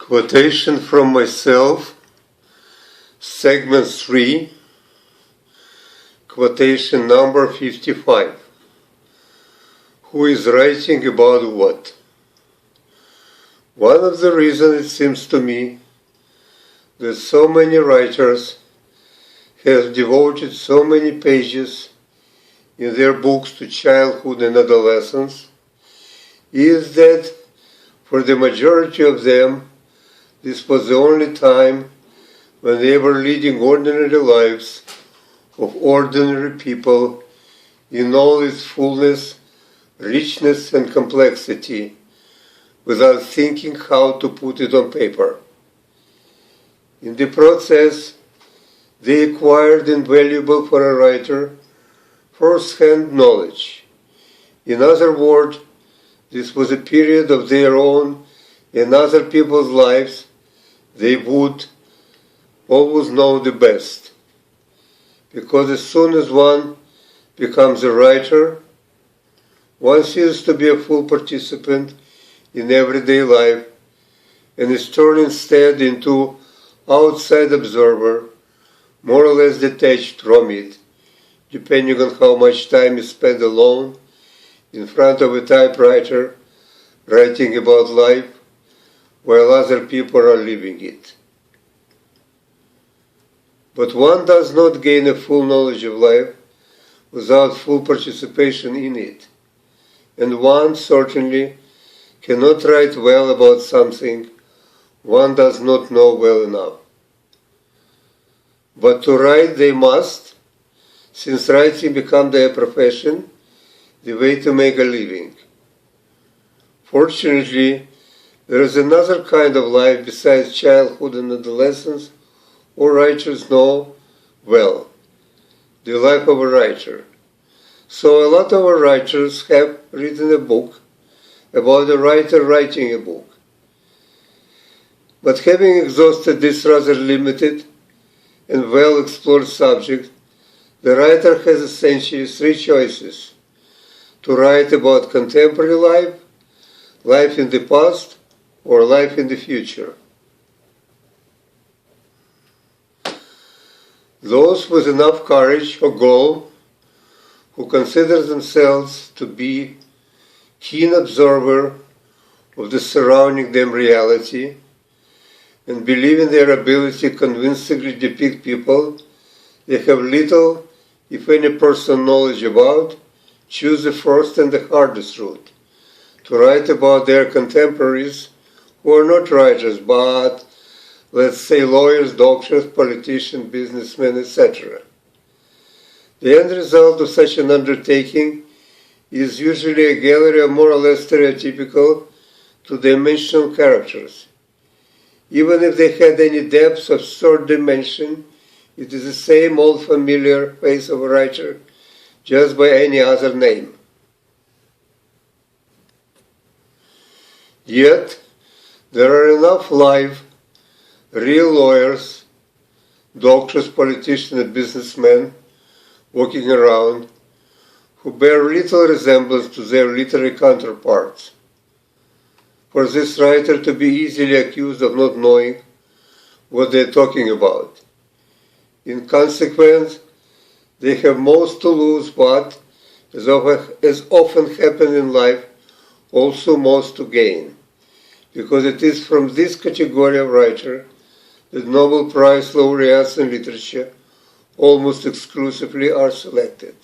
Quotation from myself, segment 3, quotation number 55. Who is writing about what? One of the reasons it seems to me that so many writers have devoted so many pages in their books to childhood and adolescence is that for the majority of them this was the only time when they were leading ordinary lives of ordinary people in all its fullness, richness and complexity, without thinking how to put it on paper. In the process, they acquired invaluable for a writer first-hand knowledge. In other words, this was a period of their own and other people's lives they would always know the best. Because as soon as one becomes a writer, one ceases to be a full participant in everyday life and is turned instead into outside observer, more or less detached from it, depending on how much time is spent alone in front of a typewriter writing about life while other people are living it. But one does not gain a full knowledge of life without full participation in it, and one certainly cannot write well about something one does not know well enough. But to write they must, since writing became their profession, the way to make a living. Fortunately, there is another kind of life besides childhood and adolescence all writers know well, the life of a writer. So a lot of our writers have written a book about a writer writing a book. But having exhausted this rather limited and well-explored subject, the writer has essentially three choices: to write about contemporary life, life in the past, or life in the future. Those with enough courage or goal, who consider themselves to be keen observer of the surrounding them reality and believe in their ability to convincingly depict people they have little, if any, personal knowledge about, choose the first and the hardest route: to write about their contemporaries who are not writers, but, let's say, lawyers, doctors, politicians, businessmen, etc. The end result of such an undertaking is usually a gallery of more or less stereotypical, two-dimensional characters. Even if they had any depth of third dimension, it is the same old familiar face of a writer, just by any other name. Yet, there are enough live, real lawyers, doctors, politicians, and businessmen walking around who bear little resemblance to their literary counterparts. For this writer to be easily accused of not knowing what they are talking about. In consequence, they have most to lose, but, as often happens in life, also most to gain, because it is from this category of writer that Nobel Prize laureates in literature almost exclusively are selected.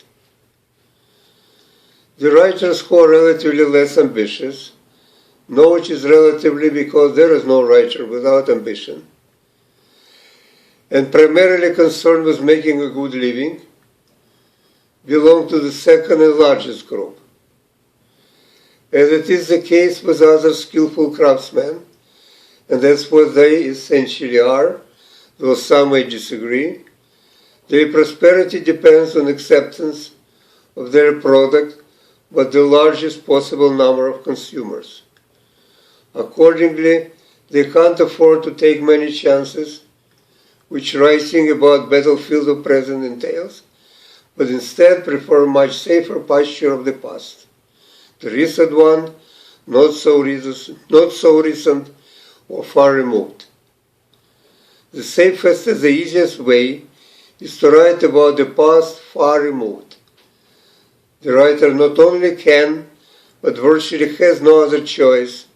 The writers who are relatively less ambitious, know it is relatively because there is no writer without ambition, and primarily concerned with making a good living, belong to the second and largest group. As it is the case with other skillful craftsmen, and that's what they essentially are, though some may disagree, their prosperity depends on acceptance of their product by the largest possible number of consumers. Accordingly, they can't afford to take many chances, which writing about battlefield of present entails, but instead prefer much safer posture of the past. The recent one, not so recent, or far removed. The safest and the easiest way is to write about the past far removed. The writer not only can, but virtually has no other choice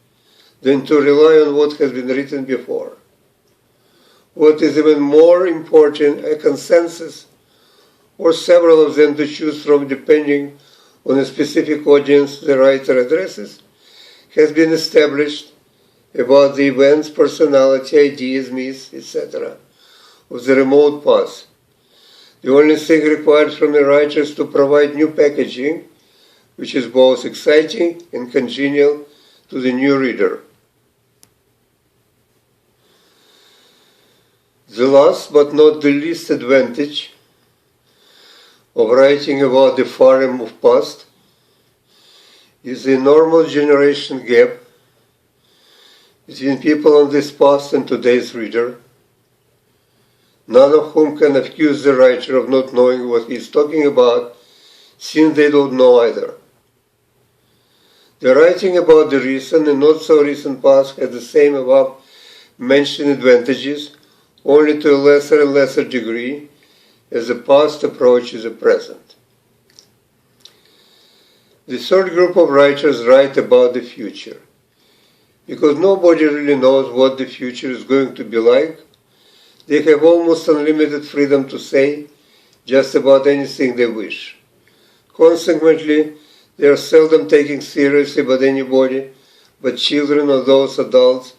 than to rely on what has been written before. What is even more important, a consensus, or several of them to choose from depending on a specific audience the writer addresses, has been established about the events, personality, ideas, myths, etc. of the remote past. The only thing required from the writer is to provide new packaging, which is both exciting and congenial to the new reader. The last but not the least advantage of writing about the far removed past is the enormous generation gap between people on this past and today's reader, none of whom can accuse the writer of not knowing what he is talking about, since they don't know either. The writing about the recent and not so recent past has the same above mentioned advantages, only to a lesser and lesser degree as the past approaches the present. The third group of writers write about the future. Because nobody really knows what the future is going to be like, they have almost unlimited freedom to say just about anything they wish. Consequently, they are seldom taken seriously by anybody but children or those adults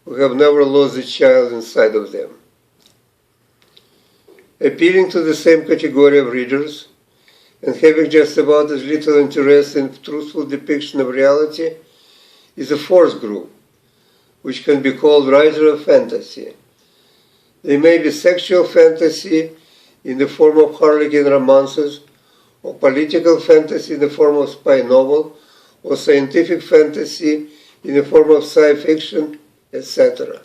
who have never lost the child inside of them. Appealing to the same category of readers and having just about as little interest in truthful depiction of reality is a fourth group, which can be called writer of fantasy. They may be sexual fantasy in the form of harlequin romances, or political fantasy in the form of spy novel, or scientific fantasy in the form of science fiction, etc.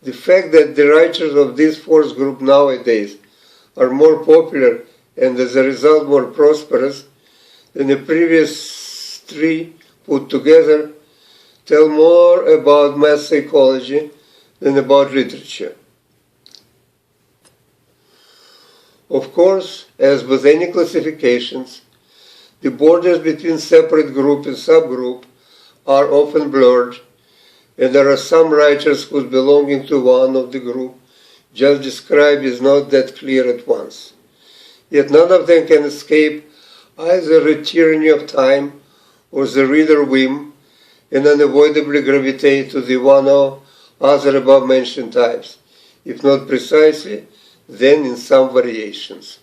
The fact that the writers of this fourth group nowadays are more popular and as a result more prosperous than the previous three put together tell more about mass psychology than about literature. Of course, as with any classifications, the borders between separate group and subgroup are often blurred, and there are some writers whose belonging to one of the group just described is not that clear at once. Yet none of them can escape either the tyranny of time or the reader whim and unavoidably gravitate to the one or other above-mentioned types, if not precisely, then in some variations.